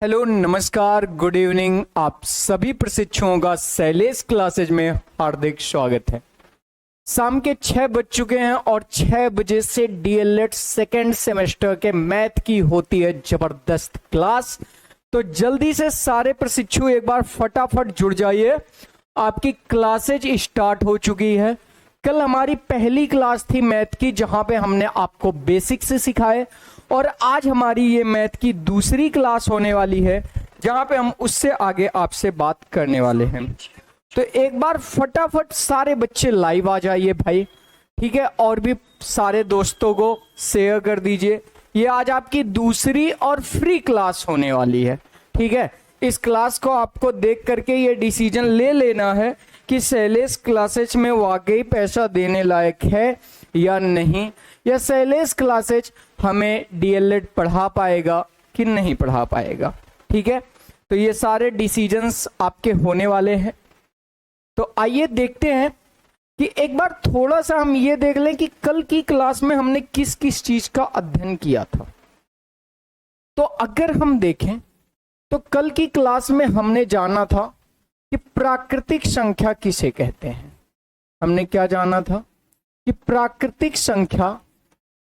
Hello नमस्कार good evening. आप सभी प्रशिक्षुओं का शैलेश क्लासेज में हार्दिक स्वागत है। शाम के 6 बज चुके हैं और 6 बजे से डीएलएड सेकेंड सेमेस्टर के मैथ की होती है जबरदस्त क्लास। तो जल्दी से सारे प्रशिक्षु एक बार फटाफट जुड़ जाइए, आपकी क्लासेज स्टार्ट हो चुकी है। कल हमारी पहली क्लास थी मैथ की, जहां पे हमने आपको बेसिक से सिखाए, और आज हमारी ये मैथ की दूसरी क्लास होने वाली है जहां पे हम उससे आगे आपसे बात करने वाले हैं। तो एक बार फटाफट सारे बच्चे लाइव आ जाइए भाई, ठीक है, और भी सारे दोस्तों को शेयर कर दीजिए। ये आज आपकी दूसरी और फ्री क्लास होने वाली है, ठीक है। इस क्लास को आपको देख करके ये डिसीजन ले लेना है कि शैलेश क्लासेज में वाकई पैसा देने लायक है या नहीं, या शैलेश क्लासेज हमें डीएलएड पढ़ा पाएगा कि नहीं पढ़ा पाएगा, ठीक है। तो ये सारे डिसीजंस आपके होने वाले हैं। तो आइए देखते हैं कि एक बार थोड़ा सा हम ये देख लें कि कल की क्लास में हमने किस किस चीज का अध्ययन किया था। तो अगर हम देखें तो कल की क्लास में हमने जाना था कि प्राकृतिक संख्या किसे कहते हैं। हमने क्या जाना था कि प्राकृतिक संख्या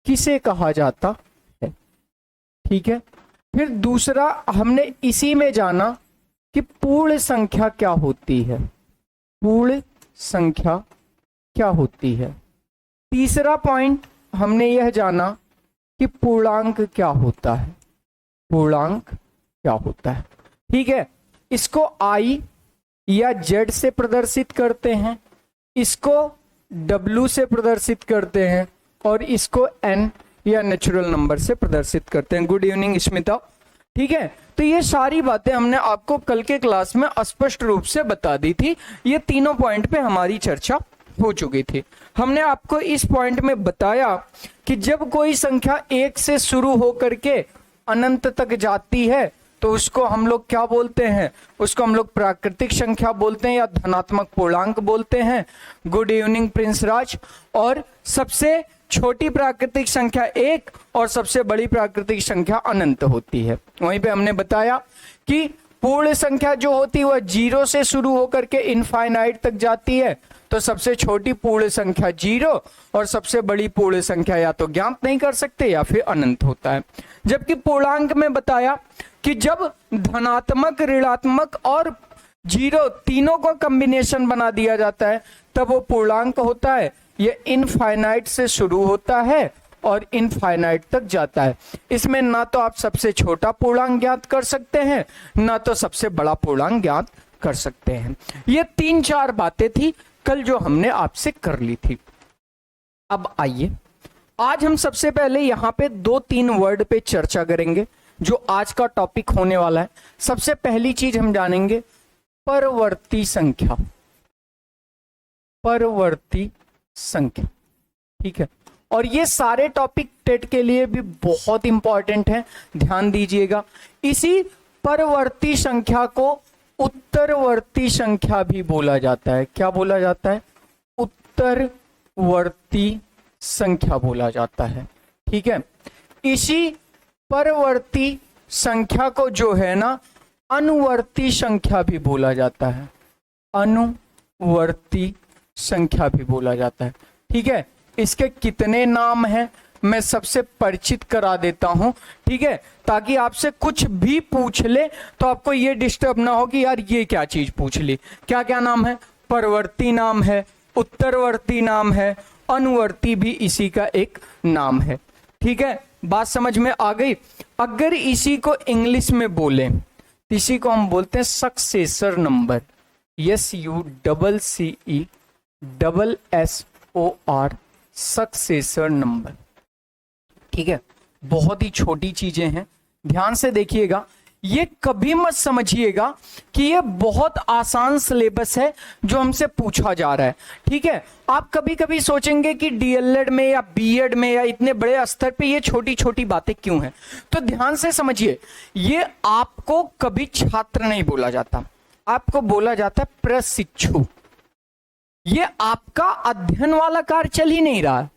किसे कहा जाता है, ठीक है। फिर दूसरा हमने इसी में जाना कि पूर्ण संख्या क्या होती है, पूर्ण संख्या क्या होती है। तीसरा पॉइंट हमने यह जाना कि पूर्णांक क्या होता है, पूर्णांक क्या होता है, ठीक है। इसको आई या जेड से प्रदर्शित करते हैं, इसको डब्ल्यू से प्रदर्शित करते हैं, और इसको एन या नेचुरल नंबर से प्रदर्शित करते हैं। गुड इवनिंग स्मिता, ठीक है। तो ये सारी बातें हमने आपको कल के क्लास में स्पष्ट रूप से बता दी थी। ये तीनों पॉइंट पे हमारी चर्चा हो चुकी थी। हमने आपको इस पॉइंट में बताया कि जब कोई संख्या 1 से शुरू होकर के अनंत तक जाती है तो उसको हम लोग क्या बोलते हैं, उसको हम लोग प्राकृतिक संख्या बोलते हैं या धनात्मक पूर्णांक बोलते हैं। गुड इवनिंग प्रिंस राज। और सबसे छोटी प्राकृतिक संख्या 1 और सबसे बड़ी प्राकृतिक संख्या अनंत होती है। वहीं पे हमने बताया कि पूर्ण संख्या जो होती है वह 0 से शुरू होकर के इनफाइनाइट तक जाती है, तो सबसे छोटी पूर्ण संख्या 0 और सबसे बड़ी पूर्ण संख्या या तो ज्ञात नहीं कर सकते या फिर अनंत होता है। जबकि पूर्णांक में बताया कि जब धनात्मक, ऋणात्मक और 0 तीनों को कॉम्बिनेशन बना दिया जाता है तब वो पूर्णांक होता है। ये इनफाइनाइट से शुरू होता है और इनफाइनाइट तक जाता है। इसमें ना तो आप सबसे छोटा पूर्णांक ज्ञात कर सकते हैं, ना तो सबसे बड़ा पूर्णांक ज्ञात कर सकते हैं। ये 3-4 बातें थी कल जो हमने आपसे कर ली थी। अब आइए आज हम सबसे पहले यहां पे 2-3 वर्ड पे चर्चा करेंगे जो आज का टॉपिक होने वाला है। सबसे पहली चीज हम जानेंगे परवर्ती संख्या, परवर्ती संख्या, ठीक है। और ये सारे टॉपिक टेट के लिए भी बहुत इंपॉर्टेंट है, ध्यान दीजिएगा। इसी परवर्ती संख्या को उत्तरवर्ती संख्या भी बोला जाता है। क्या बोला जाता है? उत्तरवर्ती संख्या बोला जाता है, ठीक है। इसी परवर्ती संख्या को जो है ना अनुवर्ती संख्या भी बोला जाता है, अनुवर्ती संख्या भी बोला जाता है, ठीक है। इसके कितने नाम हैं मैं सबसे परिचित करा देता हूं, ठीक है, ताकि आपसे कुछ भी पूछ ले तो आपको ये डिस्टर्ब ना हो कि यार ये क्या चीज पूछ ली। क्या क्या नाम है? परवर्ती नाम है, उत्तरवर्ती नाम है, अनुवर्ती भी इसी का एक नाम है, ठीक है। बात समझ में आ गई? अगर इसी को इंग्लिश में बोले, इसी को हम बोलते हैं successor number, SUCCESSOR, successor number, ठीक है। बहुत ही छोटी चीजें हैं, ध्यान से देखिएगा। ये कभी मत समझिएगा कि ये बहुत आसान सिलेबस है जो हमसे पूछा जा रहा है, ठीक है। आप कभी कभी सोचेंगे कि डीएलएड में या बीएड में या इतने बड़े स्तर पे ये छोटी छोटी बातें क्यों हैं, तो ध्यान से समझिए। ये आपको कभी छात्र नहीं बोला जाता, आपको बोला जाता है प्रशिक्षु। ये आपका अध्ययन वाला कार्य चल ही नहीं रहा,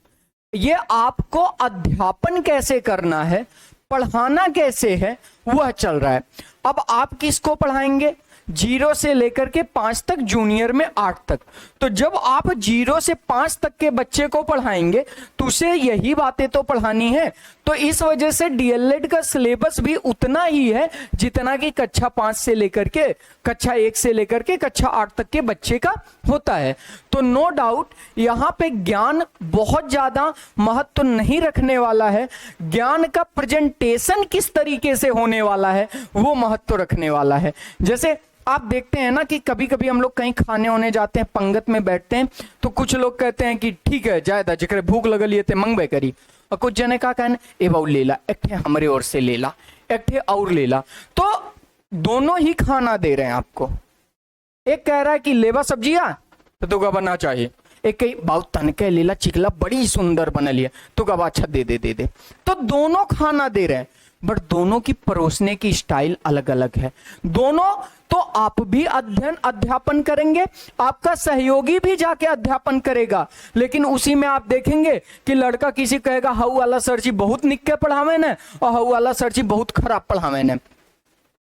ये आपको अध्यापन कैसे करना है, पढ़ाना कैसे है वह चल रहा है। अब आप किसको पढ़ाएंगे? 0 से लेकर के 5 तक, जूनियर में 8 तक। तो जब आप 0 से 5 तक के बच्चे को पढ़ाएंगे तो उसे यही बातें तो पढ़ानी है। तो इस वजह से डीएलएड का सिलेबस भी उतना ही है जितना कि कक्षा 5 से लेकर के, कक्षा 1 से लेकर के कक्षा 8 तक के बच्चे का होता है। तो नो डाउट यहां पे ज्ञान बहुत ज्यादा महत्व नहीं रखने वाला है, ज्ञान का प्रेजेंटेशन किस तरीके से होने वाला है वो महत्व रखने वाला है। जैसे आप देखते हैं ना कि कभी कभी हम लोग कहीं खाने होने जाते हैं, पंगत में बैठते हैं, तो कुछ लोग कहते हैं कि ठीक है जायदा जिक्र भूख लगल थे मंगबे करी, और कुछ जने का कहना ए बाऊ ले ला, एक ठे हमारे ओर से ले ला, एक ठे और ले ला। तो दोनों ही खाना दे रहे हैं आपको। एक कह रहा है कि लेवा सब्जियां तो का बनना चाहिए, एक कही बाऊ तनके लेला चिकला बड़ी सुंदर बनल है तो का अच्छा दे दे दे दे। तो दोनों खाना दे रहे हैं, बट दोनों की परोसने की स्टाइल अलग अलग है। दोनों तो आप भी अध्यापन करेंगे, आपका सहयोगी भी जाके अध्यापन करेगा, लेकिन उसी में आप देखेंगे कि लड़का किसी कहेगा हाउ वाला सर जी बहुत निक्के पढ़ावे ने और हाउ वाला सर जी बहुत खराब पढ़ावे ने।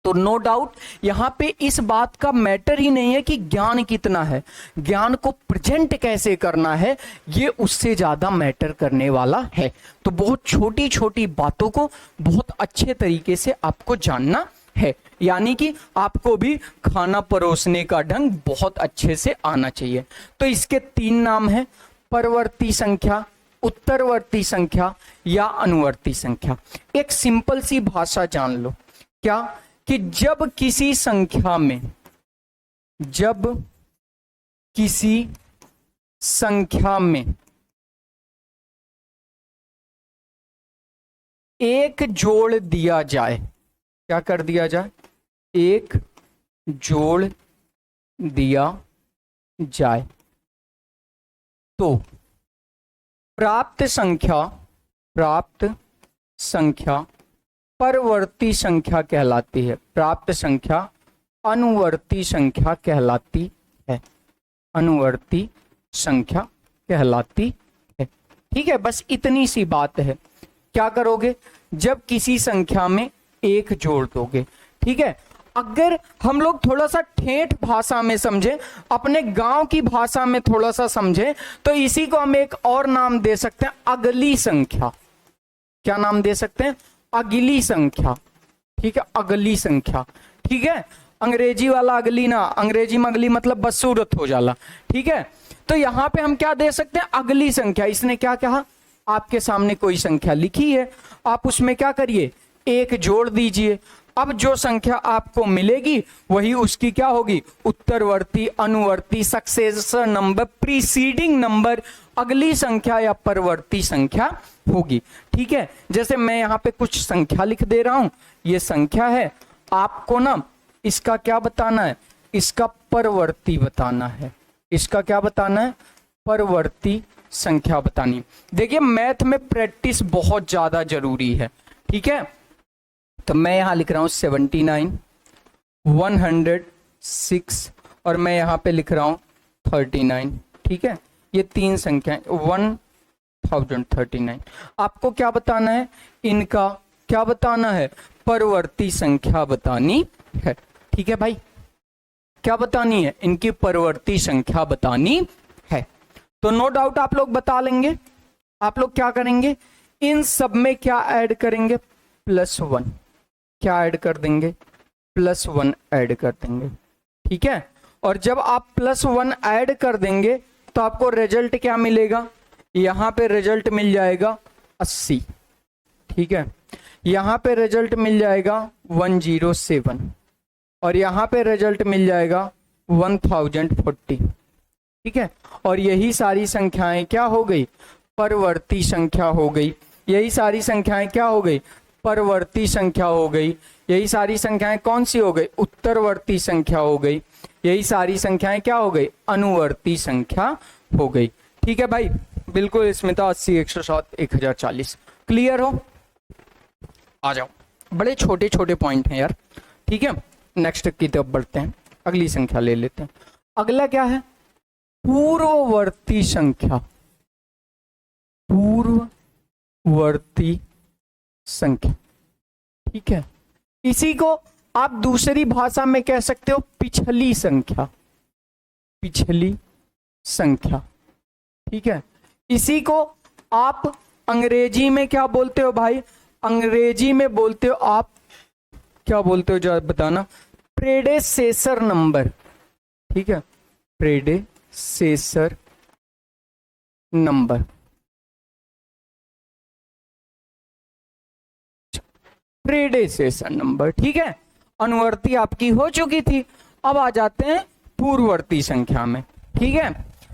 तो नो डाउट यहां पे इस बात का मैटर ही नहीं है कि ज्ञान कितना है, ज्ञान को प्रेजेंट कैसे करना है ये उससे ज्यादा मैटर करने वाला है। तो बहुत छोटी छोटी बातों को बहुत अच्छे तरीके से आपको जानना है, यानी कि आपको भी खाना परोसने का ढंग बहुत अच्छे से आना चाहिए। तो इसके 3 नाम हैं, परवर्ती संख्या, उत्तरवर्ती संख्या या अनुवर्ती संख्या। एक सिंपल सी भाषा जान लो, क्या कि जब किसी संख्या में एक जोड़ दिया जाए, क्या कर दिया जाए? एक जोड़ दिया जाए तो प्राप्त संख्या परवर्ती संख्या कहलाती है, प्राप्त संख्या अनुवर्ती संख्या कहलाती है, अनुवर्ती संख्या कहलाती है। ठीक है, बस इतनी सी बात है। क्या करोगे? जब किसी संख्या में एक जोड़ दोगे, ठीक है। अगर हम लोग थोड़ा सा ठेठ भाषा में समझे, अपने गांव की भाषा में थोड़ा सा समझे, तो इसी को हम एक और नाम दे सकते हैं, अगली संख्या। क्या नाम दे सकते हैं? अगली संख्या। ठीक है, अगली संख्या। ठीक है, अंग्रेजी वाला अगली ना, अंग्रेजी में अगली मतलब बदसूरत हो जाला। ठीक है, तो यहां पे हम क्या दे सकते हैं? अगली संख्या। इसने क्या कहा? आपके सामने कोई संख्या लिखी है, आप उसमें क्या करिए? एक जोड़ दीजिए। अब जो संख्या आपको मिलेगी वही उसकी क्या होगी? उत्तरवर्ती, अनुवर्ती, सक्सेसर नंबर, प्रीसीडिंग नंबर, अगली संख्या या परवर्ती संख्या होगी। ठीक है, जैसे मैं यहां पे कुछ संख्या लिख दे रहा हूं, ये संख्या है, आपको ना इसका क्या बताना है? इसका परवर्ती बताना है। इसका क्या बताना है? परवर्ती संख्या बतानी। देखिए मैथ में प्रैक्टिस बहुत ज्यादा जरूरी है। ठीक है, तो मैं यहां लिख रहा हूं 79, 106 और मैं यहां पे लिख रहा हूं 39। ठीक है, ये 3 संख्याएं, 1039। आपको क्या बताना है? इनका क्या बताना है? परवर्ती संख्या बतानी है। ठीक है भाई, क्या बतानी है? इनकी परवर्ती संख्या बतानी है। तो नो डाउट आप लोग बता लेंगे। आप लोग क्या करेंगे? इन सब में क्या ऐड करेंगे? +1। क्या ऐड कर देंगे? +1 ऐड कर देंगे। ठीक है, और जब आप +1 ऐड कर देंगे तो आपको रिजल्ट क्या मिलेगा? यहां पे रिजल्ट मिल जाएगा 80। ठीक है, यहां पे रिजल्ट मिल जाएगा 107 और यहां पे रिजल्ट मिल जाएगा 1040। ठीक है, और यही सारी संख्याएं क्या हो गई? परवर्ती संख्या हो गई। यही सारी संख्याएं क्या हो गई? परवर्ती संख्या हो गई। यही सारी संख्याएं कौन सी हो गई? उत्तरवर्ती संख्या हो गई। यही सारी संख्याएं क्या हो गई? अनुवर्ती संख्या हो गई। ठीक है भाई, बिल्कुल स्मिता 80, 107, 1040 क्लियर हो? आ जाओ, बड़े छोटे छोटे पॉइंट हैं यार। ठीक है, नेक्स्ट की तरफ बढ़ते हैं, अगली संख्या ले लेते हैं। अगला क्या है? पूर्ववर्ती संख्या। पूर्ववर्ती संख्या। ठीक है, इसी को आप दूसरी भाषा में कह सकते हो पिछली संख्या, पिछली संख्या। ठीक है, इसी को आप अंग्रेजी में क्या बोलते हो भाई? अंग्रेजी में बोलते हो आप, क्या बोलते हो जो बताना? प्रेडेसेसर नंबर। ठीक है, प्रेडेसेसर नंबर, प्रेडेसेसर नंबर। ठीक है, अनुवर्ती आपकी हो चुकी थी। अब आ जाते हैं पूर्ववर्ती संख्या में। ठीक है,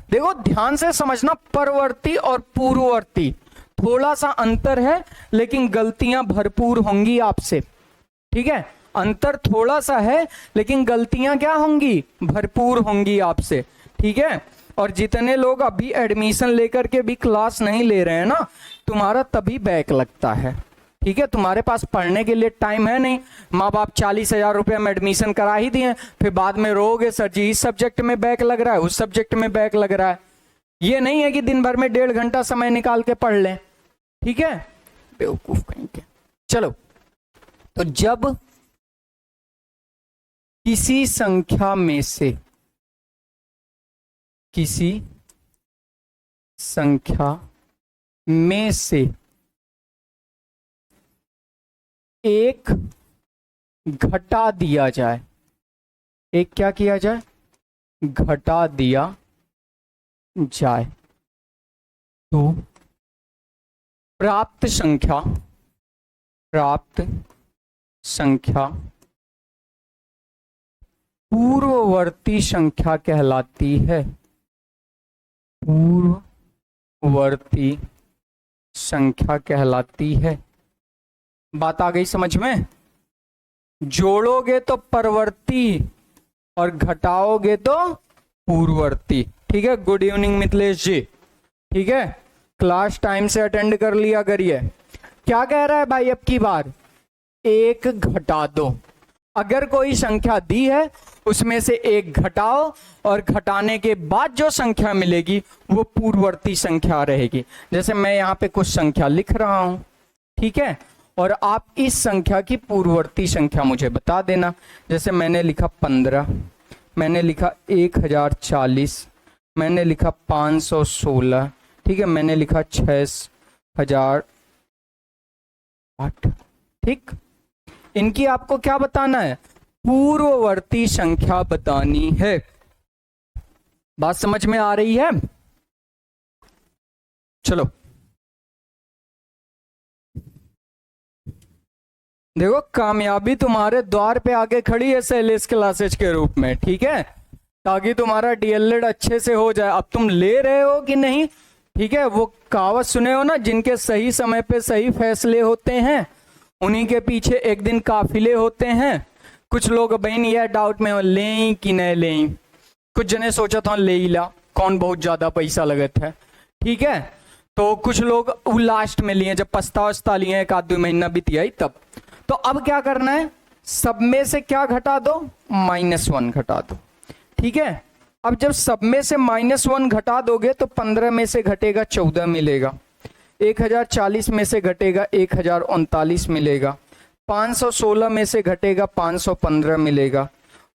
देखो ध्यान से समझना, परवर्ती और पूर्ववर्ती थोड़ा सा अंतर है, लेकिन गलतियां भरपूर होंगी आपसे। ठीक है, अंतर थोड़ा सा है, लेकिन गलतियां क्या होंगी? भरपूर होंगी आपसे। ठीक है, और जितने लोग अभी एडमिशन लेकर के भी क्लास नहीं ले रहे हैं ना, तुम्हारा तभी बैक लगता है। ठीक है, तुम्हारे पास पढ़ने के लिए टाइम है नहीं, माँ बाप 40,000 रुपये में एडमिशन करा ही दिए, फिर बाद में रोगे सर जी इस सब्जेक्ट में बैक लग रहा है, उस सब्जेक्ट में बैक लग रहा है। ये नहीं है कि दिन भर में 1.5 घंटा समय निकाल के पढ़ लें। ठीक है, बेवकूफ कहीं के। चलो, तो जब किसी संख्या में से, किसी संख्या में से एक घटा दिया जाए, एक क्या किया जाए? घटा दिया जाए, तो प्राप्त संख्या, प्राप्त संख्या पूर्ववर्ती संख्या कहलाती है। पूर्ववर्ती संख्या कहलाती है। बात आ गई समझ में? जोड़ोगे तो परवर्ती और घटाओगे तो पूर्ववर्ती। ठीक है, गुड इवनिंग मिथिलेश जी। ठीक है, क्लास टाइम से अटेंड कर लिया करिए। क्या कह रहा है भाई? अब की बार एक घटा दो। अगर कोई संख्या दी है उसमें से एक घटाओ, और घटाने के बाद जो संख्या मिलेगी वो पूर्ववर्ती संख्या रहेगी। जैसे मैं यहाँ पे कुछ संख्या लिख रहा हूं, ठीक है, और आप इस संख्या की पूर्ववर्ती संख्या मुझे बता देना। जैसे मैंने लिखा 15, मैंने लिखा 1040, मैंने लिखा 516, ठीक है, मैंने लिखा 6008। ठीक, इनकी आपको क्या बताना है? पूर्ववर्ती संख्या बतानी है। बात समझ में आ रही है? चलो देखो, कामयाबी तुम्हारे द्वार पे आके खड़ी है सेलेस क्लासेज के रूप में। ठीक है, ताकि तुम्हारा डीएलएड अच्छे से हो जाए। अब तुम ले रहे हो कि नहीं? ठीक है, वो कहावत सुने हो ना, जिनके सही समय पे सही फैसले होते हैं उन्हीं के पीछे एक दिन काफिले होते हैं। कुछ लोग बहन यह डाउट में लें कि नहीं लें, कुछ जने सोचा था ले ही ला, कौन बहुत ज्यादा पैसा लगत है। ठीक है, तो कुछ लोग लास्ट में लिए, जब पछता लिए, एक आध 2 महीना बीत गई तब। तो अब क्या करना है? सब में से क्या घटा दो? -1 घटा दो। ठीक है, अब जब सब में से -1 घटा दोगे तो 15 में से घटेगा 14 मिलेगा, 1040 में से घटेगा 1039 मिलेगा, 516 में से घटेगा 515 मिलेगा,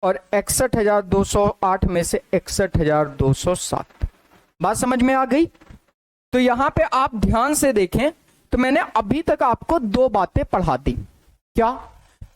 और 61,208 में से 61,207। बात समझ में आ गई? तो यहां पे आप ध्यान से देखें तो मैंने अभी तक आपको 2 बातें पढ़ा दी। क्या?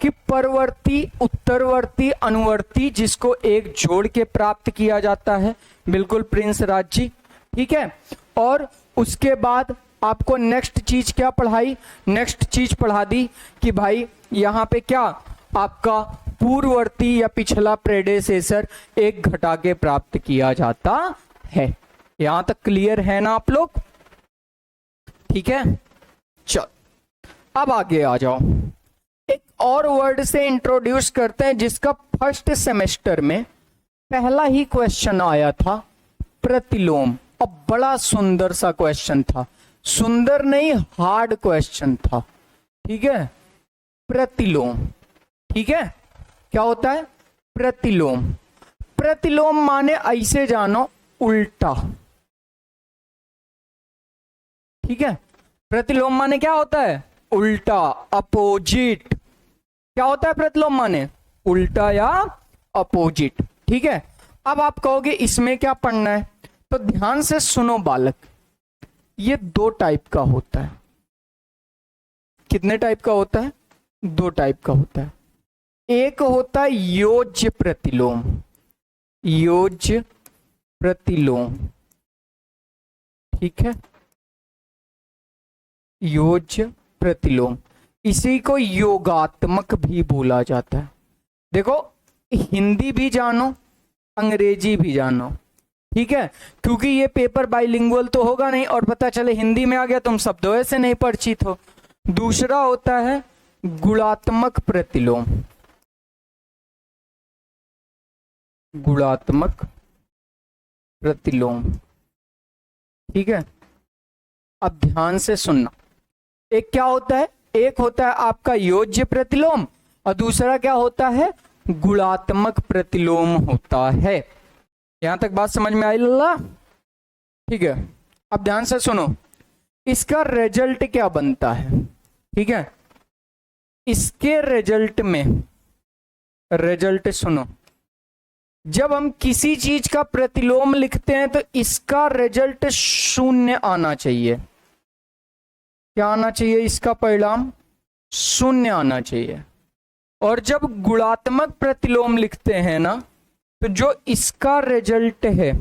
कि परवर्ती, उत्तरवर्ती, अनुवर्ती, जिसको एक जोड़ के प्राप्त किया जाता है। बिल्कुल प्रिंस राज जी। ठीक है, और उसके बाद आपको नेक्स्ट चीज क्या पढ़ाई? नेक्स्ट चीज पढ़ा दी कि भाई यहां पे क्या आपका पूर्ववर्ती या पिछला प्रेडेसेसर एक घटा के प्राप्त किया जाता है। यहां तक क्लियर है ना आप लोग? ठीक है, चल अब आगे आ जाओ। एक और वर्ड से इंट्रोड्यूस करते हैं जिसका फर्स्ट सेमेस्टर में पहला ही क्वेश्चन आया था, प्रतिलोम। अब बड़ा सुंदर सा क्वेश्चन था, सुंदर नहीं हार्ड क्वेश्चन था। ठीक है, प्रतिलोम। ठीक है, क्या होता है? प्रतिलोम। प्रतिलोम माने ऐसे जानो उल्टा। ठीक है, प्रतिलोम माने क्या होता है? उल्टा, अपोजिट। क्या होता है प्रतिलोम माने? उल्टा या अपोजिट। ठीक है, अब आप कहोगे इसमें क्या पढ़ना है, तो ध्यान से सुनो बालक, ये दो टाइप का होता है। कितने टाइप का होता है? दो टाइप का होता है। एक होता है योज्य प्रतिलोम, योज्य प्रतिलोम, ठीक है, योज्य प्रतिलोम, इसी को योगात्मक भी बोला जाता है। देखो, हिंदी भी जानो, अंग्रेजी भी जानो, ठीक है, क्योंकि ये पेपर बाइलिंगुअल तो होगा नहीं और पता चले हिंदी में आ गया तुम शब्दों से नहीं परिचित हो। दूसरा होता है गुणात्मक प्रतिलोम, गुणात्मक प्रतिलोम, ठीक है। अब ध्यान से सुनना, एक क्या होता है, एक होता है आपका योज्य प्रतिलोम और दूसरा क्या होता है, गुणात्मक प्रतिलोम होता है। यहां तक बात समझ में आई लल्ला? ठीक है, अब ध्यान से सुनो, इसका रिजल्ट क्या बनता है, ठीक है, इसके रिजल्ट में, रिजल्ट सुनो, जब हम किसी चीज का प्रतिलोम लिखते हैं तो इसका रिजल्ट शून्य आना चाहिए। क्या आना चाहिए? इसका परिणाम शून्य आना चाहिए। और जब गुणात्मक प्रतिलोम लिखते हैं ना, तो जो इसका रिजल्ट है,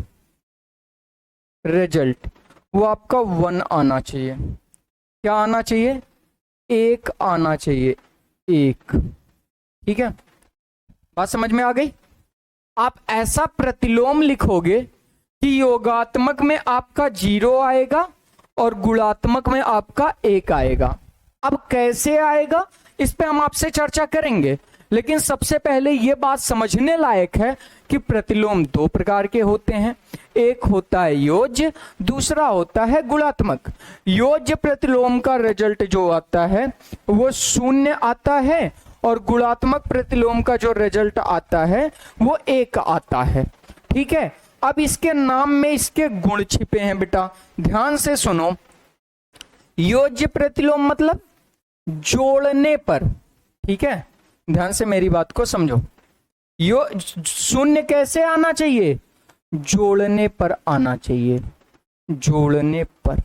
रिजल्ट, वो आपका 1 आना चाहिए। क्या आना चाहिए? 1 आना चाहिए, 1। ठीक है, बात समझ में आ गई? आप ऐसा प्रतिलोम लिखोगे कि योगात्मक में आपका 0 आएगा और गुणात्मक में आपका 1 आएगा। अब कैसे आएगा इस पे हम आपसे चर्चा करेंगे, लेकिन सबसे पहले यह बात समझने लायक है कि प्रतिलोम 2 प्रकार के होते हैं, एक होता है योज्य, दूसरा होता है गुणात्मक। योज्य प्रतिलोम का रिजल्ट जो आता है वो 0 आता है और गुणात्मक प्रतिलोम का जो रिजल्ट आता है वो 1 आता है। ठीक है, अब इसके नाम में इसके गुण छिपे हैं बेटा, ध्यान से सुनो। योज्य प्रतिलोम मतलब जोड़ने पर, ठीक है, ध्यान से मेरी बात को समझो। यो 0 कैसे आना चाहिए? जोड़ने पर आना चाहिए, जोड़ने पर।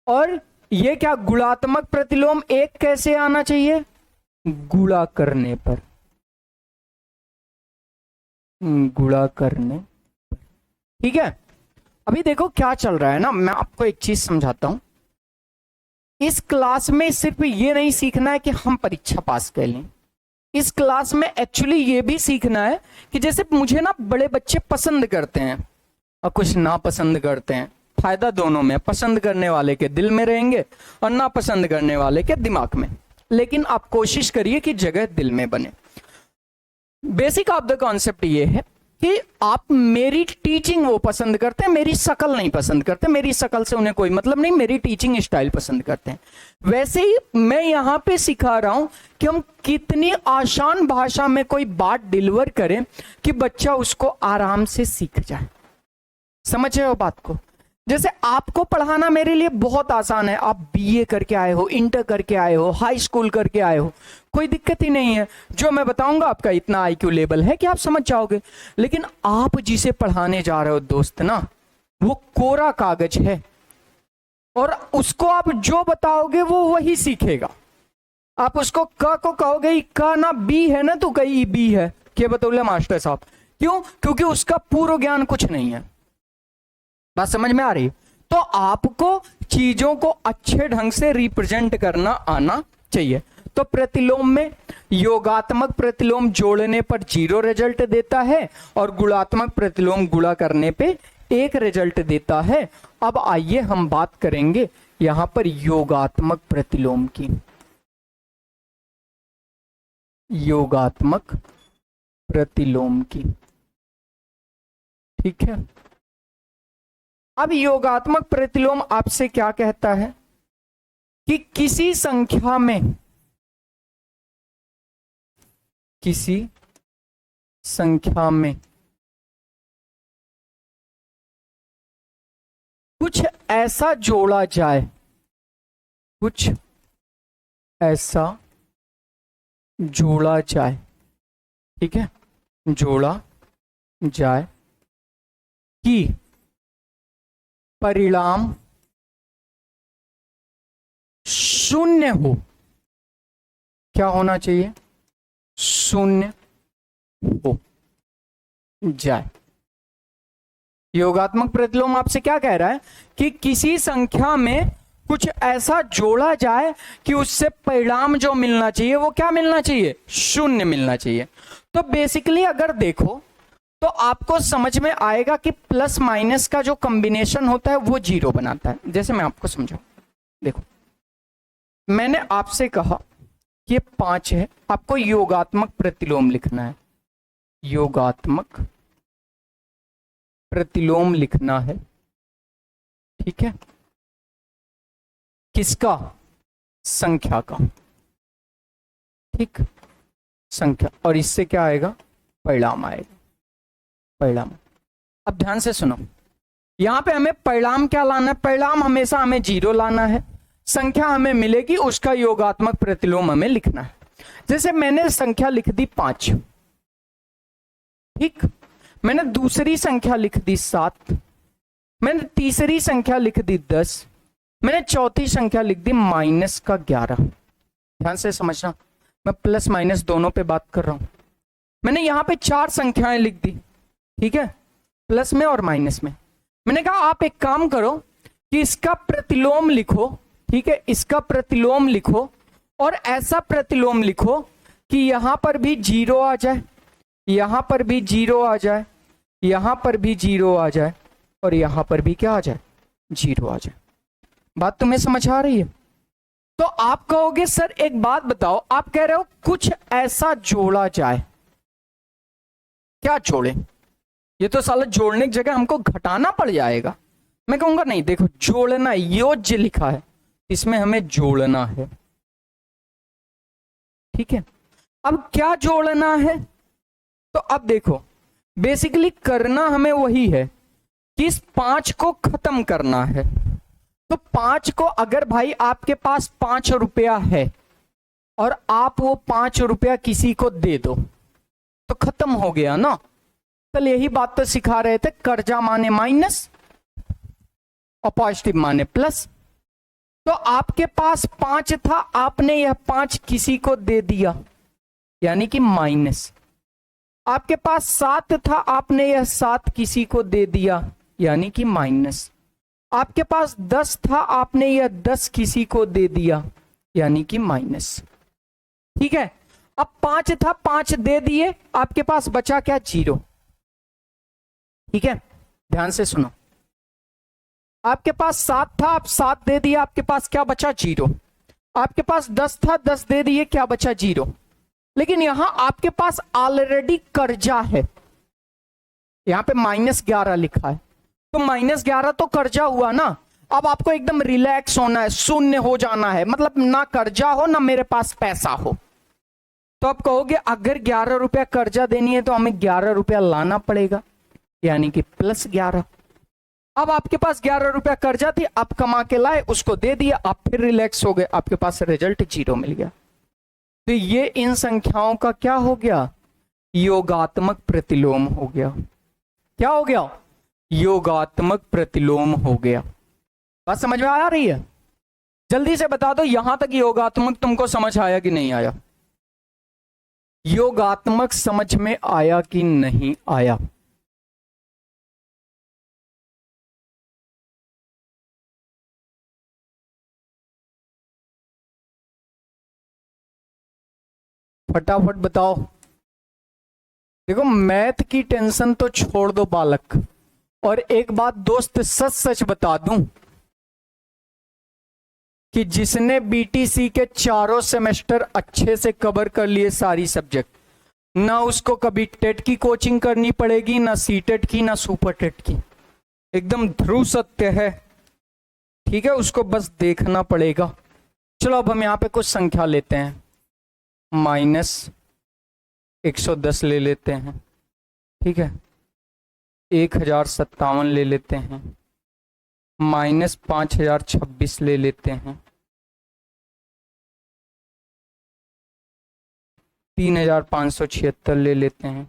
और ये क्या गुणात्मक प्रतिलोम 1 कैसे आना चाहिए? गुणा करने पर, गुणा करने पर। ठीक है, अभी देखो क्या चल रहा है ना, मैं आपको एक चीज समझाता हूं। इस क्लास में सिर्फ ये नहीं सीखना है कि हम परीक्षा पास कर लें, इस क्लास में एक्चुअली ये भी सीखना है कि जैसे मुझे ना बड़े बच्चे पसंद करते हैं और कुछ ना पसंद करते हैं। फायदा दोनों में, पसंद करने वाले के दिल में रहेंगे और ना पसंद करने वाले के दिमाग में, लेकिन आप कोशिश करिए कि जगह दिल में बने। बेसिक ऑफ द कॉन्सेप्ट ये है कि आप मेरी टीचिंग वो पसंद करते हैं, मेरी शकल नहीं पसंद करते, मेरी शकल से उन्हें कोई मतलब नहीं, मेरी टीचिंग स्टाइल पसंद करते हैं। वैसे ही मैं यहां पे सिखा रहा हूं कि हम कितनी आसान भाषा में कोई बात डिलीवर करें कि बच्चा उसको आराम से सीख जाए। समझ रहे हो बात को? जैसे आपको पढ़ाना मेरे लिए बहुत आसान है, आप बीए करके आए हो, इंटर करके आए हो, हाई स्कूल करके आए हो, कोई दिक्कत ही नहीं है। जो मैं बताऊंगा आपका इतना आईक्यू लेवल है कि आप समझ जाओगे। लेकिन आप जिसे पढ़ाने जा रहे हो दोस्त ना, वो कोरा कागज है और उसको आप जो बताओगे वो वही सीखेगा। आप उसको क को कहोगे क ना बी है ना, तो कहीं बी है, क्या बतौले मास्टर साहब? क्यों? क्योंकि उसका पूर्व ज्ञान कुछ नहीं है। बात समझ में आ रही? तो आपको चीजों को अच्छे ढंग से रिप्रेजेंट करना आना चाहिए। तो प्रतिलोम में योगात्मक प्रतिलोम जोड़ने पर 0 रिजल्ट देता है और गुणात्मक प्रतिलोम गुणा करने पे 1 रिजल्ट देता है। अब आइए हम बात करेंगे यहां पर योगात्मक प्रतिलोम की। योगात्मक प्रतिलोम की, ठीक है। अब योगात्मक प्रतिलोम आपसे क्या कहता है कि किसी संख्या में, किसी संख्या में कुछ ऐसा जोड़ा जाए, कुछ ऐसा जोड़ा जाए, ठीक है, जोड़ा जाए कि परिणाम शून्य हो। क्या होना चाहिए? शून्य हो जाए। योगात्मक प्रतिलोम आपसे क्या कह रहा है कि किसी संख्या में कुछ ऐसा जोड़ा जाए कि उससे परिणाम जो मिलना चाहिए वो क्या मिलना चाहिए? शून्य मिलना चाहिए। तो बेसिकली अगर देखो तो आपको समझ में आएगा कि प्लस माइनस का जो कॉम्बिनेशन होता है वो जीरो बनाता है। जैसे मैं आपको समझाऊं, देखो मैंने आपसे कहा कि ये 5 है, आपको योगात्मक प्रतिलोम लिखना है, योगात्मक प्रतिलोम लिखना है, ठीक है, किसका? संख्या का, ठीक, संख्या, और इससे क्या आएगा? परिणाम आएगा, परिणाम। अब ध्यान से सुनो, यहां पे हमें परिणाम क्या लाना है? परिणाम हमेशा हमें जीरो लाना है, संख्या हमें मिलेगी, उसका योगात्मक प्रतिलोम हमें लिखना है। जैसे मैंने संख्या लिख दी 5, ठीक, मैंने दूसरी संख्या लिख दी 7, मैंने तीसरी संख्या लिख दी 10, मैंने चौथी संख्या लिख दी -11। ध्यान से समझना, मैं प्लस माइनस दोनों पे बात कर रहा हूं। मैंने यहां पे 4 संख्याएं लिख दी, ठीक है, प्लस में और माइनस में। मैंने कहा आप एक काम करो कि इसका प्रतिलोम लिखो, ठीक है, इसका प्रतिलोम लिखो और ऐसा प्रतिलोम लिखो कि यहां पर भी 0 आ जाए, यहां पर भी 0 आ जाए, यहां पर भी 0 आ जाए और यहां पर भी क्या आ जाए? 0 आ जाए। बात तुम्हें समझ आ रही है? तो आप कहोगे सर एक बात बताओ, आप कह रहे हो कुछ ऐसा जोड़ा जाए, क्या जोड़े? ये तो साला जोड़ने की जगह हमको घटाना पड़ जाएगा। मैं कहूंगा नहीं, देखो जोड़ना, योज्य लिखा है, इसमें हमें जोड़ना है, ठीक है। अब क्या जोड़ना है? तो अब देखो बेसिकली करना हमें वही है कि इस 5 को खत्म करना है। तो 5 को अगर भाई आपके पास 5 रुपया है और आप वो 5 रुपया किसी को दे दो तो खत्म हो गया ना। कल यही बात तो सिखा रहे थे, कर्जा माने माइनस और पॉजिटिव माने प्लस। तो आपके पास 5 था, आपने यह 5 किसी को दे दिया यानी कि माइनस। आपके पास 7 था, आपने यह 7 किसी को दे दिया यानी कि माइनस। आपके पास 10 था, आपने यह 10 किसी को दे दिया यानी कि माइनस, ठीक है। अब 5 था, 5 दे दिए, आपके पास बचा क्या? 0, ठीक है। ध्यान से सुनो, आपके पास 7 था, आप 7 दे दिए, आपके पास क्या बचा? 0। आपके पास 10 था, 10 दे दिए, क्या बचा? 0। लेकिन यहां आपके पास ऑलरेडी कर्जा है, यहां पे -11 लिखा है, तो -11 तो कर्जा हुआ ना। अब आपको एकदम रिलैक्स होना है, शून्य हो जाना है, मतलब ना कर्जा हो ना मेरे पास पैसा हो। तो आप कहोगे अगर 11 रुपया कर्जा देनी है तो हमें 11 रुपया लाना पड़ेगा यानी कि +11। अब आपके पास 11 रुपया कर्जा थी, आप कमा के लाए, उसको दे दिया, आप फिर रिलैक्स हो गए, आपके पास रिजल्ट 0 मिल गया। तो ये इन संख्याओं का क्या हो गया? योगात्मक प्रतिलोम हो गया। क्या हो गया? योगात्मक प्रतिलोम हो गया। बात समझ में आ रही है? जल्दी से बता दो यहां तक योगात्मक तुमको समझ आया कि नहीं आया? योगात्मक समझ में आया कि नहीं आया? फटाफट बताओ। देखो मैथ की टेंशन तो छोड़ दो बालक, और एक बात दोस्त सच सच बता दूं कि जिसने बीटीसी के चारों सेमेस्टर अच्छे से कवर कर लिए सारी सब्जेक्ट, ना उसको कभी टेट की कोचिंग करनी पड़ेगी, ना सीटेट की, ना सुपर टेट की। एकदम ध्रुव सत्य है, ठीक है, उसको बस देखना पड़ेगा। चलो अब हम यहां पे कुछ संख्या लेते हैं, -110 ले लेते हैं, ठीक है, 1057 ले लेते हैं, -5026 ले लेते हैं, 3576 ले लेते हैं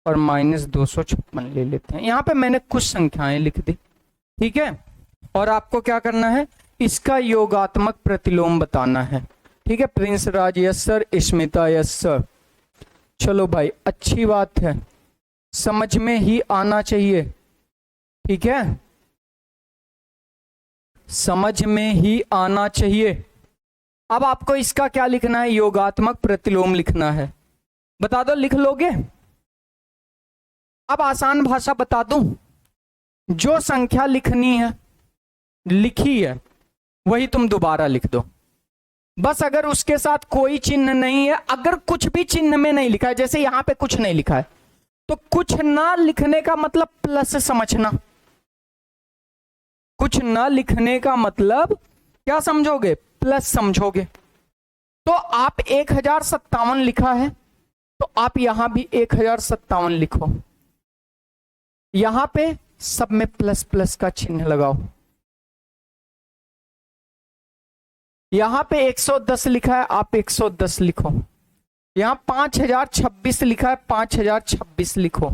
और -256 ले लेते हैं। यहाँ पे मैंने कुछ संख्याएं लिख दी, ठीक है। और आपको क्या करना है, इसका योगात्मक प्रतिलोम बताना है, ठीक है। Prince Raj yes sir, Smita yes sir. चलो भाई, अच्छी बात है, समझ में ही आना चाहिए, ठीक है, समझ में ही आना चाहिए। अब आपको इसका क्या लिखना है, योगात्मक प्रतिलोम लिखना है। बता दो, लिख लोगे? अब आसान भाषा बता दूं, जो संख्या लिखनी है, लिखी है, वही तुम दोबारा लिख दो बस। अगर उसके साथ कोई चिन्ह नहीं है, अगर कुछ भी चिन्ह में नहीं लिखा है, जैसे यहां पे कुछ नहीं लिखा है, तो कुछ ना लिखने का मतलब प्लस समझना। कुछ ना लिखने का मतलब क्या समझोगे, प्लस समझोगे। तो आप 1057 लिखा है, तो आप यहां भी 1057 लिखो, यहां पे सब में प्लस प्लस का चिन्ह लगाओ। यहां पे 110 लिखा है, आप 110 लिखो। यहां 5026 लिखा है, 5026 लिखो।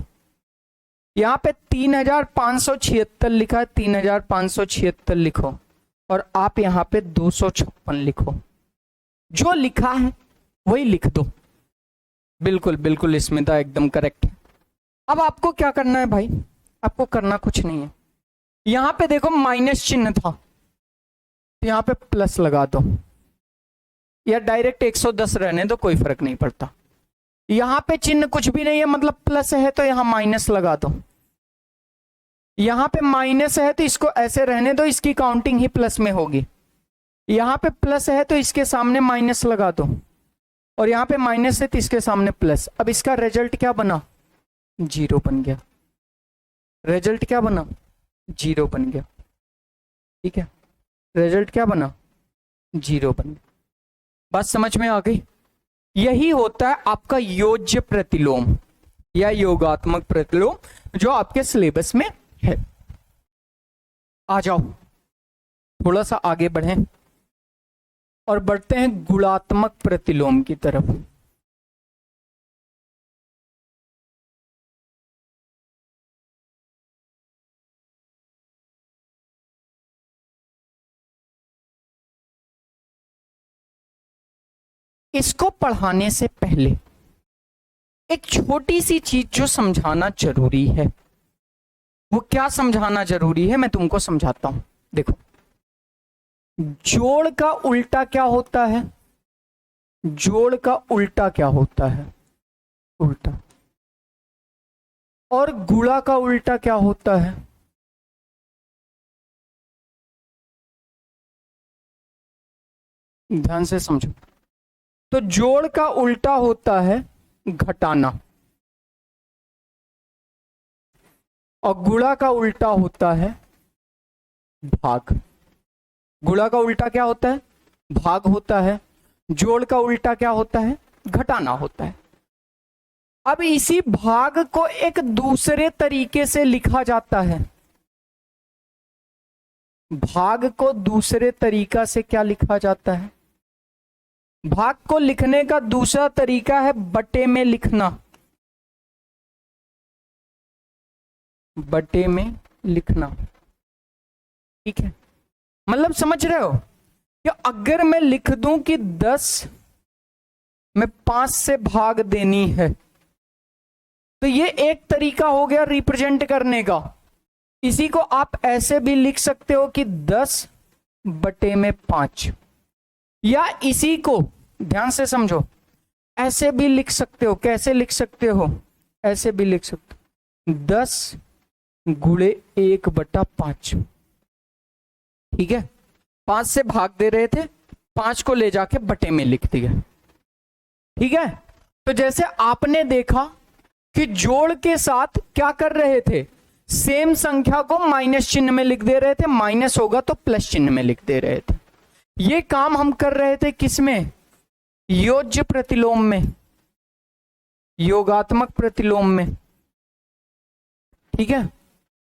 यहां पे 3576 लिखा है, 3576 लिखो। और आप यहां पे 256 लिखो। जो लिखा है वही लिख दो। बिल्कुल बिल्कुल स्मिता, एकदम करेक्ट है। अब आपको क्या करना है भाई, आपको करना कुछ नहीं है। यहां पे देखो माइनस चिन्ह था, तो यहां पे प्लस लगा दो, या डायरेक्ट 110 रहने दो, कोई फर्क नहीं पड़ता। यहां पे चिन्ह कुछ भी नहीं है, मतलब प्लस है, तो यहां माइनस लगा दो। यहां पे माइनस है तो इसको ऐसे रहने दो, इसकी काउंटिंग ही प्लस में होगी। यहां पे प्लस है तो इसके सामने माइनस लगा दो, और यहां पे माइनस है तो इसके सामने प्लस। अब इसका रिजल्ट क्या बना, 0 बन गया। रिजल्ट क्या बना, 0 बन गया, ठीक है। रिजल्ट क्या बना, 0 बन गया। बात समझ में आ गई? यही होता है आपका योज्य प्रतिलोम या योगात्मक प्रतिलोम, जो आपके सिलेबस में है। आ जाओ, थोड़ा सा आगे बढ़ें और बढ़ते हैं गुणात्मक प्रतिलोम की तरफ। इसको पढ़ाने से पहले एक छोटी सी चीज जो समझाना जरूरी है, वो क्या समझाना जरूरी है, मैं तुमको समझाता हूं। देखो, जोड़ का उल्टा क्या होता है, जोड़ का उल्टा क्या होता है, उल्टा। और गुणा का उल्टा क्या होता है, ध्यान से समझो। तो जोड़ का उल्टा होता है घटाना, और गुणा का उल्टा होता है भाग। गुणा का उल्टा क्या होता है, भाग होता है। जोड़ का उल्टा क्या होता है, घटाना होता है। अब इसी भाग को एक दूसरे तरीके से लिखा जाता है। भाग को दूसरे तरीका से क्या लिखा जाता है, भाग को लिखने का दूसरा तरीका है बटे में लिखना। बटे में लिखना, ठीक है। मतलब समझ रहे हो कि अगर मैं लिख दूं कि 10 में 5 से भाग देनी है, तो ये एक तरीका हो गया रिप्रेजेंट करने का। इसी को आप ऐसे भी लिख सकते हो कि 10 बटे में 5, या इसी को ध्यान से समझो, ऐसे भी लिख सकते हो। कैसे लिख सकते हो, ऐसे भी लिख सकते हो, 10 गुणे 1/5, ठीक है। 5 से भाग दे रहे थे, 5 को ले जाके बटे में लिख दिया, ठीक है। तो जैसे आपने देखा कि जोड़ के साथ क्या कर रहे थे, सेम संख्या को माइनस चिन्ह में लिख दे रहे थे, माइनस होगा तो प्लस चिन्ह में लिख दे रहे थे। ये काम हम कर रहे थे किसमें, योज्य प्रतिलोम में, योगात्मक प्रतिलोम में, ठीक है।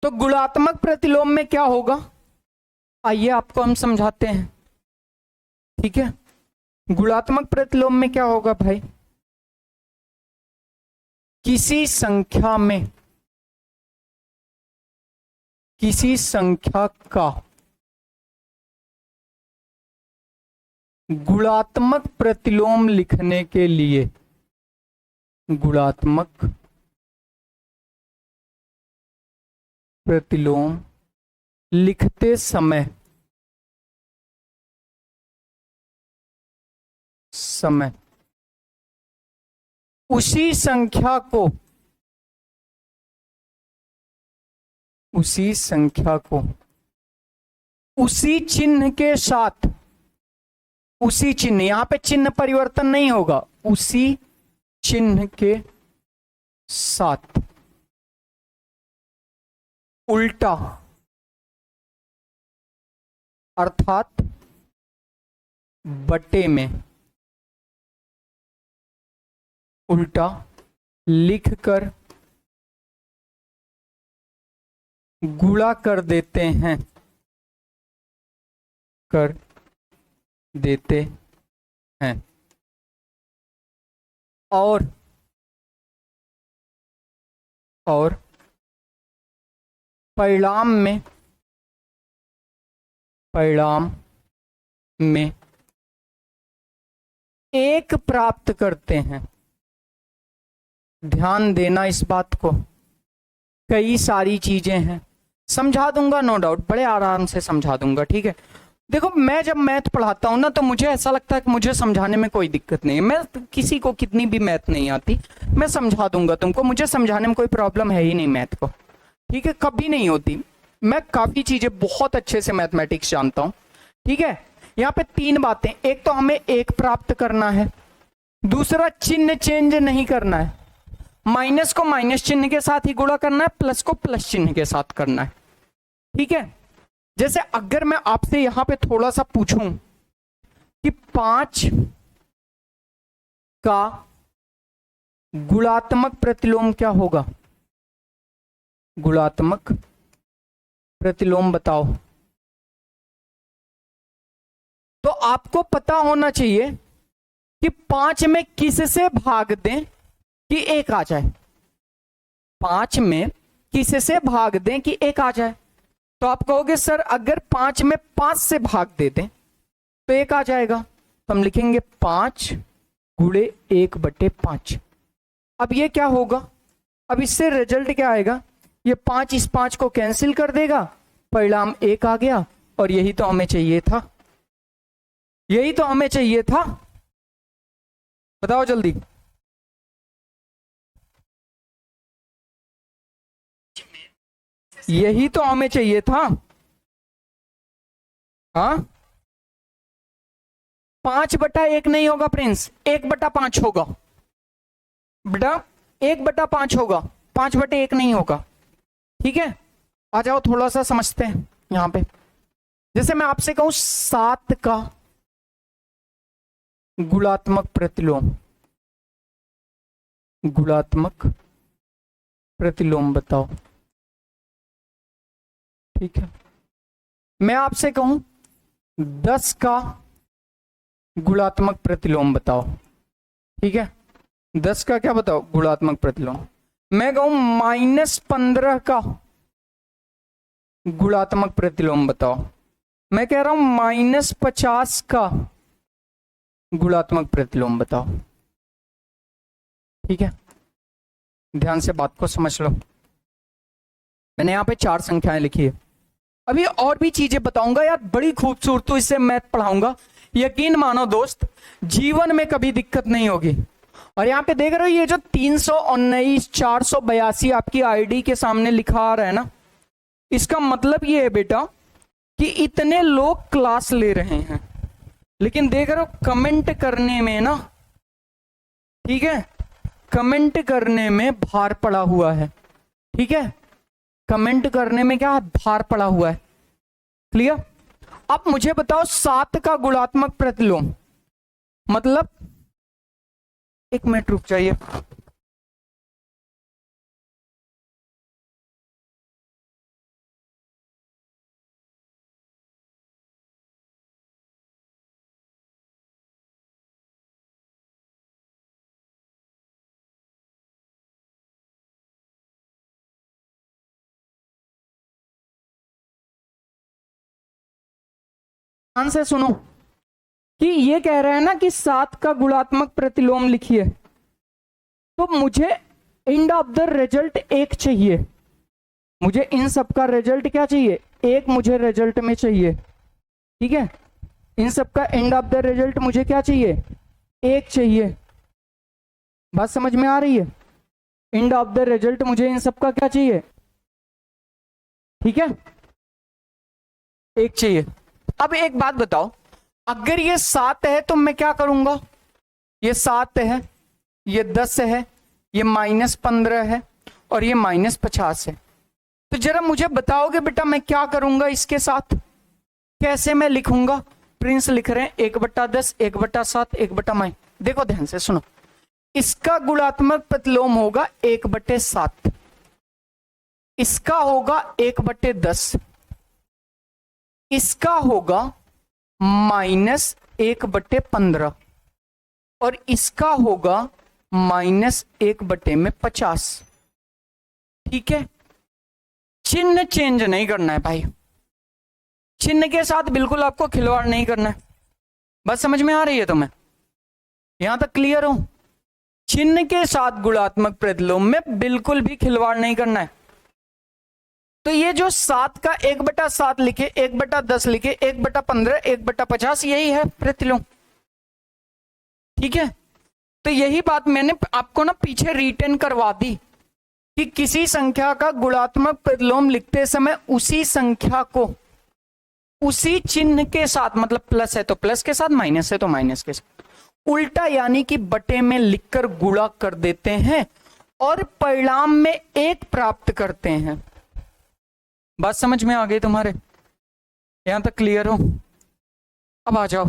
तो गुणात्मक प्रतिलोम में क्या होगा, आइए आपको हम समझाते हैं, ठीक है। गुणात्मक प्रतिलोम में क्या होगा भाई, किसी संख्या का गुणात्मक प्रतिलोम लिखने के लिए गुणात्मक प्रतिलोम लिखते समय उसी संख्या को उसी चिन्ह के साथ, उसी चिन्ह, यहां पे चिन्ह परिवर्तन नहीं होगा, उसी चिन्ह के साथ उल्टा अर्थात बटे में उल्टा लिखकर गुणा कर देते हैं और परिणाम में एक प्राप्त करते हैं। ध्यान देना इस बात को, कई सारी चीजें हैं, समझा दूंगा नो डाउट, बड़े आराम से समझा दूंगा, ठीक है। देखो मैं जब मैथ पढ़ाता हूं ना तो मुझे ऐसा लगता है कि मुझे समझाने में कोई दिक्कत नहीं है। मैं किसी को कितनी भी मैथ नहीं आती मैं समझा दूंगा तुमको, मुझे समझाने में कोई प्रॉब्लम है ही नहीं मैथ को, ठीक है, कभी नहीं होती। मैं काफी चीजें बहुत अच्छे से मैथमेटिक्स जानता हूं, ठीक है। यहाँ पे तीन बातें, एक तो हमें एक प्राप्त करना है, दूसरा चिन्ह चेंज नहीं करना है, माइनस को माइनस चिन्ह के साथ ही गुणा करना है, प्लस को प्लस चिन्ह के साथ करना है, ठीक है। जैसे अगर मैं आपसे यहां पे थोड़ा सा पूछूं कि 5 का गुणात्मक प्रतिलोम क्या होगा, गुणात्मक प्रतिलोम बताओ, तो आपको पता होना चाहिए कि 5 में किससे भाग दें कि 1 आ जाए, 5 में किससे भाग दें कि 1 आ जाए। तो आप कहोगे सर अगर 5 में 5 से भाग दे दें तो 1 आ जाएगा, तो हम लिखेंगे 5 गुणे 1/5। अब ये क्या होगा, अब इससे रिजल्ट क्या आएगा, ये 5 इस 5 को कैंसिल कर देगा, परिणाम 1 आ गया, और यही तो हमें चाहिए था, यही तो हमें चाहिए था, बताओ जल्दी। यही तो हमें चाहिए था, हाँ। 5/1 नहीं होगा प्रिंस, 1/5 होगा बेटा, 1/5 होगा, 5/1 नहीं होगा, ठीक है। आ जाओ थोड़ा सा समझते हैं यहां पे। जैसे मैं आपसे कहूं 7 का गुणात्मक प्रतिलोम, गुणात्मक प्रतिलोम बताओ, ठीक है। मैं आपसे कहूं 10 का गुणात्मक प्रतिलोम बताओ, ठीक है। 10 का क्या बताओ गुणात्मक प्रतिलोम। मैं कहूं -15 का गुणात्मक प्रतिलोम बताओ, मैं कह रहा हूं -50 का गुणात्मक प्रतिलोम बताओ, ठीक है। ध्यान से बात को समझ लो, मैंने यहां पे 4 संख्याएं लिखी है, अभी और भी चीजें बताऊंगा यार, बड़ी खूबसूरती इससे मैथ पढ़ाऊंगा, यकीन मानो दोस्त, जीवन में कभी दिक्कत नहीं होगी। और यहां पे देख रहे हो ये जो 319 482 आपकी आईडी के सामने लिखा आ रहा है ना, इसका मतलब ये है बेटा कि इतने लोग क्लास ले रहे हैं, लेकिन देख रहे हो कमेंट करने में ना, ठीक है, कमेंट करने में भार पड़ा हुआ है, ठीक है, कमेंट करने में क्या भार पड़ा हुआ है, क्लियर। अब मुझे बताओ 7 का गुणात्मक प्रतिलोम मतलब, 1 मिनट रुक जाइए। ध्यान से सुनो कि ये कह रहा है ना कि 7 का गुणात्मक प्रतिलोम लिखिए, तो मुझे एंड ऑफ द रिजल्ट 1 चाहिए। मुझे इन सब का रिजल्ट क्या चाहिए? 1 मुझे रिजल्ट में चाहिए। ठीक है, इन सब का एंड ऑफ द रिजल्ट मुझे क्या चाहिए? 1 चाहिए। बात समझ में आ रही है? एंड ऑफ द रिजल्ट मुझे इन सब का क्या चाहिए? ठीक है, 1 चाहिए। अब एक बात बताओ, अगर ये 7 है तो मैं क्या करूंगा? ये 7 है, ये 10 है, ये -15 है और ये -50 है। तो जरा मुझे बताओगे बेटा मैं क्या करूंगा इसके साथ? कैसे मैं लिखूंगा? प्रिंस लिख रहे हैं 1/10, 1/7, 1/। देखो ध्यान से सुनो, इसका गुणात्मक प्रतिलोम होगा 1/7, इसका होगा 1/10, इसका होगा -1/15 और इसका होगा -1/50। ठीक है, चिन्ह चेंज नहीं करना है भाई, चिन्ह के साथ बिल्कुल आपको खिलवाड़ नहीं करना है। बस समझ में आ रही है तुम्हें? यहां तक क्लियर हो? चिन्ह के साथ गुणात्मक प्रतिलोम में बिल्कुल भी खिलवाड़ नहीं करना है। तो ये जो 7 का 1/7 लिखे, 1/10 लिखे, 1/15, 1/50, यही है प्रतिलोम। ठीक है, तो यही बात मैंने आपको ना पीछे रिटेन करवा दी कि किसी संख्या का गुणात्मक प्रतिलोम लिखते समय उसी संख्या को उसी चिन्ह के साथ, मतलब प्लस है तो प्लस के साथ, माइनस है तो माइनस के साथ, उल्टा यानी कि बटे में लिखकर गुणा कर देते हैं और परिणाम में 1 प्राप्त करते हैं। बात समझ में आ गई तुम्हारे? यहां तक क्लियर हो? अब आ जाओ,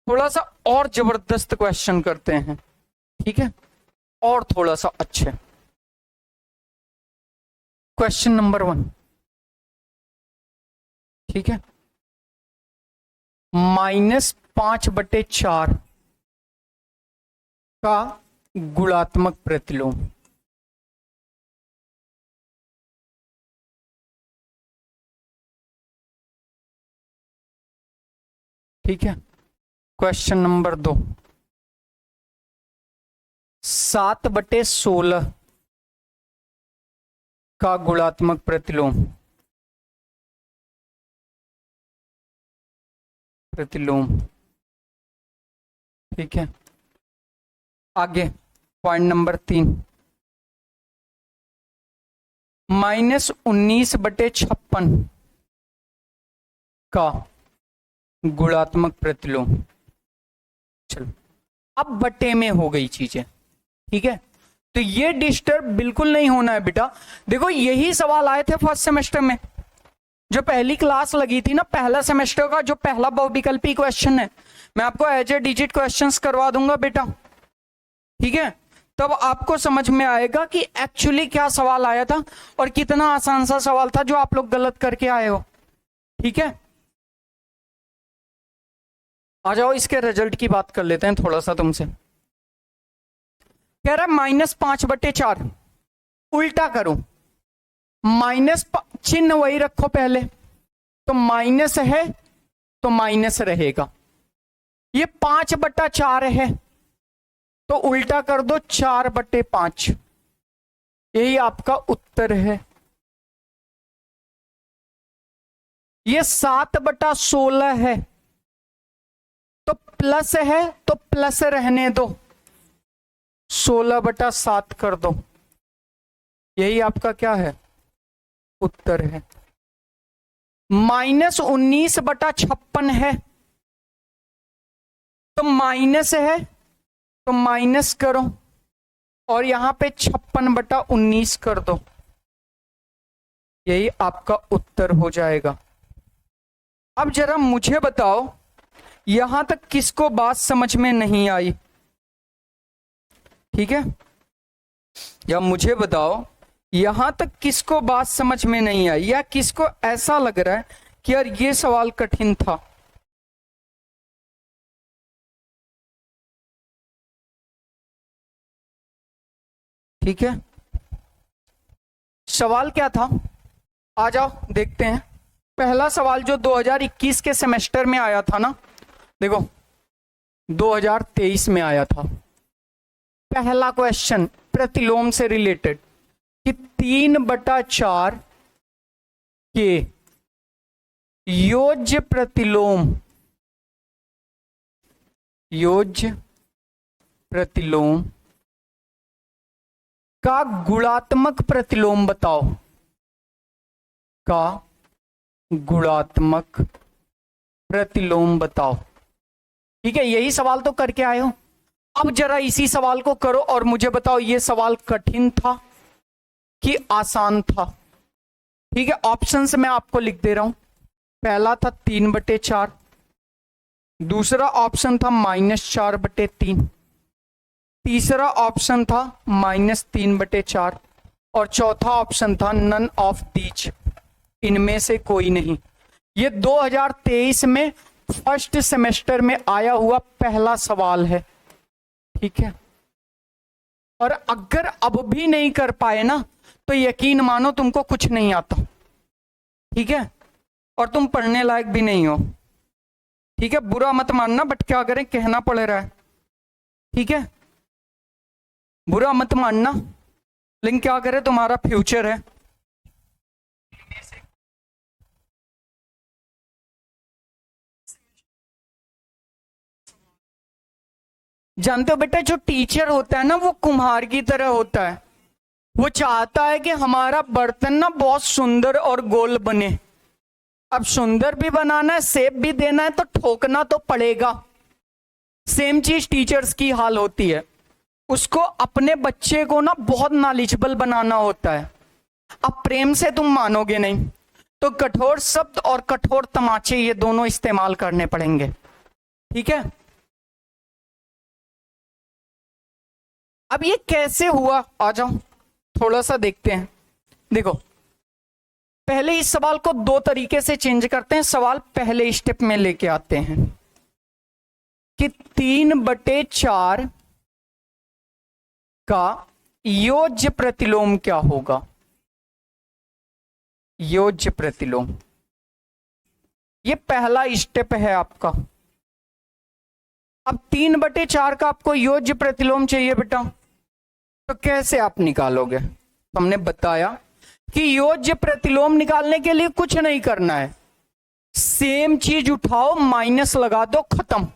थोड़ा सा और जबरदस्त क्वेश्चन करते हैं। ठीक है, और थोड़ा सा अच्छे। क्वेश्चन नंबर 1, ठीक है, -5/4 का गुणात्मक प्रतिलोम। ठीक है, क्वेश्चन नंबर 2, 7/16 का गुणात्मक प्रतिलोम। ठीक है, आगे पॉइंट नंबर 3, -19/56 का गुणात्मक प्रतिलोम। चलो, अब बटे में हो गई चीजें। ठीक है, तो ये डिस्टर्ब बिल्कुल नहीं होना है बेटा। देखो यही सवाल आए थे फर्स्ट सेमेस्टर में, जो पहली क्लास लगी थी ना, पहला सेमेस्टर का जो पहला बहुविकल्पी क्वेश्चन है, मैं आपको एज ए डिजिट क्वेश्चंस करवा दूंगा बेटा। ठीक है, तब आपको समझ में आएगा कि एक्चुअली क्या सवाल आया था और कितना आसान सा सवाल था जो आप लोग गलत करके आए हो। ठीक है, आ जाओ इसके रिजल्ट की बात कर लेते हैं थोड़ा सा तुमसे। कह रहा है -5/4, उल्टा करो, माइनस चिन्ह वही रखो पहले, तो माइनस है तो माइनस रहेगा। ये 5/4 है तो उल्टा कर दो 4/5, यही आपका उत्तर है। ये 7/16 है तो प्लस है तो प्लस रहने दो, 16/7 कर दो, यही आपका क्या है? उत्तर है। -19/56 है तो माइनस है तो माइनस करो और यहां पे 56/19 कर दो, यही आपका उत्तर हो जाएगा। अब जरा मुझे बताओ यहां तक किसको बात समझ में नहीं आई? ठीक है, या मुझे बताओ यहां तक किसको बात समझ में नहीं आई, या किसको ऐसा लग रहा है कि यार ये सवाल कठिन था? ठीक है, सवाल क्या था? आ जाओ देखते हैं। पहला सवाल जो 2021 के सेमेस्टर में आया था ना, देखो 2023 में आया था। पहला क्वेश्चन प्रतिलोम से रिलेटेड कि 3/4 के योज्य प्रतिलोम का गुणात्मक प्रतिलोम बताओ, का गुणात्मक प्रतिलोम बताओ। ठीक है, यही सवाल तो करके आए हो। अब जरा इसी सवाल को करो और मुझे बताओ ये सवाल कठिन था कि आसान था। ठीक है, ऑप्शंस मैं आपको लिख दे रहा हूं। पहला था 3/4, दूसरा ऑप्शन था -4/3, तीसरा ऑप्शन था -3/4 और चौथा ऑप्शन था नन ऑफ दीज, इनमें से कोई नहीं। ये 2023 में फर्स्ट सेमेस्टर में आया हुआ पहला सवाल है। ठीक है, और अगर अब भी नहीं कर पाए ना तो यकीन मानो तुमको कुछ नहीं आता। ठीक है, और तुम पढ़ने लायक भी नहीं हो। ठीक है, बुरा मत मानना, बट क्या करें, कहना पड़ रहा है। ठीक है, बुरा मत मानना, लेकिन क्या करें, तुम्हारा फ्यूचर है। जानते हो बेटा, जो टीचर होता है ना वो कुम्हार की तरह होता है। वो चाहता है कि हमारा बर्तन ना बहुत सुंदर और गोल बने। अब सुंदर भी बनाना है, शेप भी देना है, तो ठोकना तो पड़ेगा। सेम चीज टीचर्स की हाल होती है। उसको अपने बच्चे को ना बहुत नॉलेजेबल बनाना होता है। अब प्रेम से तुम मानोगे नहीं, तो कठोर शब्द और कठोर तमाचे ये दोनों इस्तेमाल करने पड़ेंगे। ठीक है, अब ये कैसे हुआ, आ जाओ थोड़ा सा देखते हैं। देखो, पहले इस सवाल को दो तरीके से चेंज करते हैं। सवाल पहले स्टेप में लेके आते हैं कि 3/4 का योज्य प्रतिलोम क्या होगा। योज्य प्रतिलोम, ये पहला स्टेप है आपका। अब 3/4 का आपको योज्य प्रतिलोम चाहिए बेटा, तो कैसे आप निकालोगे। तो हमने बताया कि योज्य प्रतिलोम निकालने के लिए कुछ नहीं करना है, सेम चीज उठाओ, माइनस लगा दो, खत्म।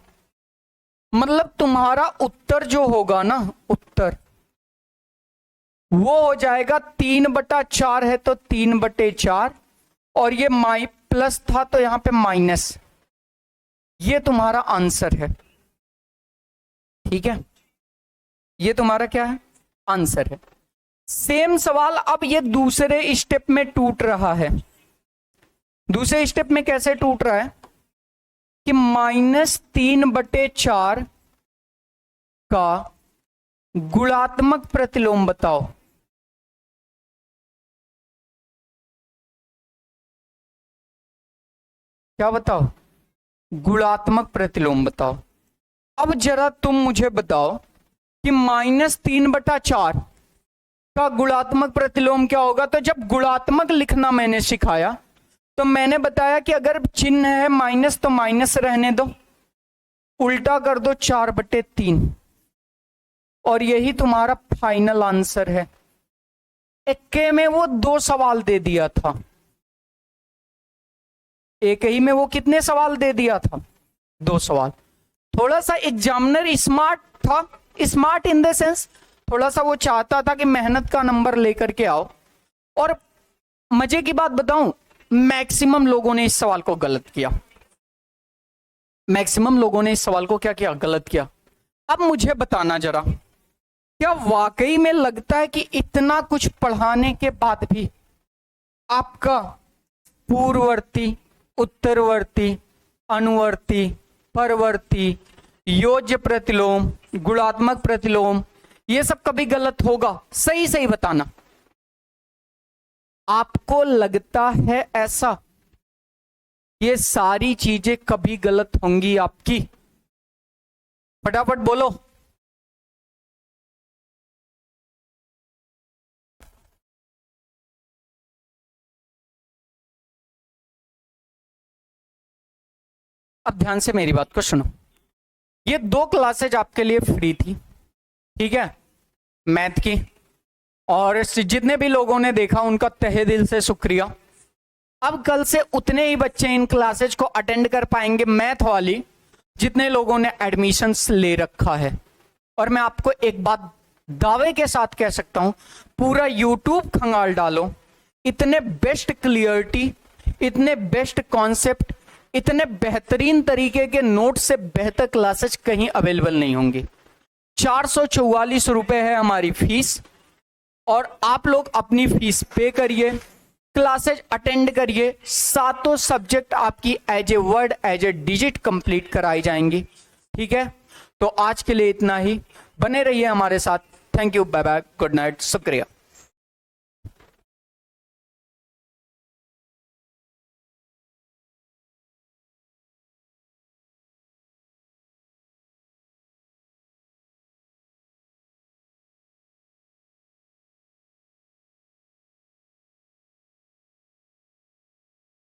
मतलब तुम्हारा उत्तर जो होगा ना, उत्तर वो हो जाएगा 3/4 है तो 3/4, और ये प्लस था तो यहां पे माइनस। ये तुम्हारा आंसर है। ठीक है, ये तुम्हारा क्या है, आंसर है। सेम सवाल अब ये दूसरे स्टेप में टूट रहा है। दूसरे स्टेप में कैसे टूट रहा है कि -3/4 का गुणात्मक प्रतिलोम बताओ। क्या बताओ, गुणात्मक प्रतिलोम बताओ। अब जरा तुम मुझे बताओ कि -3/4 का गुणात्मक प्रतिलोम क्या होगा। तो जब गुणात्मक लिखना मैंने सिखाया तो मैंने बताया कि अगर चिन्ह है माइनस तो माइनस रहने दो, उल्टा कर दो 4/3, और यही तुम्हारा फाइनल आंसर है। इक्के में वो 2 सवाल दे दिया था, एक ही में वो कितने सवाल दे दिया था, 2 सवाल। थोड़ा सा एग्जामिनर स्मार्ट था, स्मार्ट इन द सेंस थोड़ा सा वो चाहता था कि मेहनत का नंबर लेकर के आओ। और मजे की बात बताऊं, मैक्सिमम लोगों ने इस सवाल को गलत किया। मैक्सिमम लोगों ने इस सवाल को क्या किया, गलत किया। अब मुझे बताना जरा, क्या वाकई में लगता है कि इतना कुछ पढ़ाने के बाद भी आपका पूर्ववर्ती, उत्तरवर्ती, अनुवर्ती, परवर्ती, योज्य प्रतिलोम, गुणात्मक प्रतिलोम, ये सब कभी गलत होगा? सही सही बताना। आपको लगता है ऐसा, ये सारी चीजें कभी गलत होंगी आपकी? फटाफट बोलो। अब ध्यान से मेरी बात को सुनो। ये 2 क्लासेज आपके लिए फ्री थी, ठीक है, मैथ की, और जितने भी लोगों ने देखा उनका तहे दिल से शुक्रिया। अब कल से उतने ही बच्चे इन क्लासेज को अटेंड कर पाएंगे मैथ वाली जितने लोगों ने एडमिशन्स ले रखा है। और मैं आपको एक बात दावे के साथ कह सकता हूं, पूरा यूट्यूब खंगाल डालो, इतने बेस्ट क्लियरिटी, इतने बेस्ट कॉन्सेप्ट, इतने बेहतरीन तरीके के नोट से बेहतर क्लासेस कहीं अवेलेबल नहीं होंगी। 444 रुपए है हमारी फीस, और आप लोग अपनी फीस पे करिए, क्लासेज अटेंड करिए, सातों सब्जेक्ट आपकी as a word as a digit complete कराई जाएंगी, ठीक है। तो आज के लिए इतना ही, बने रहिए हमारे साथ। Thank you, bye bye, good night, शुक्रिया।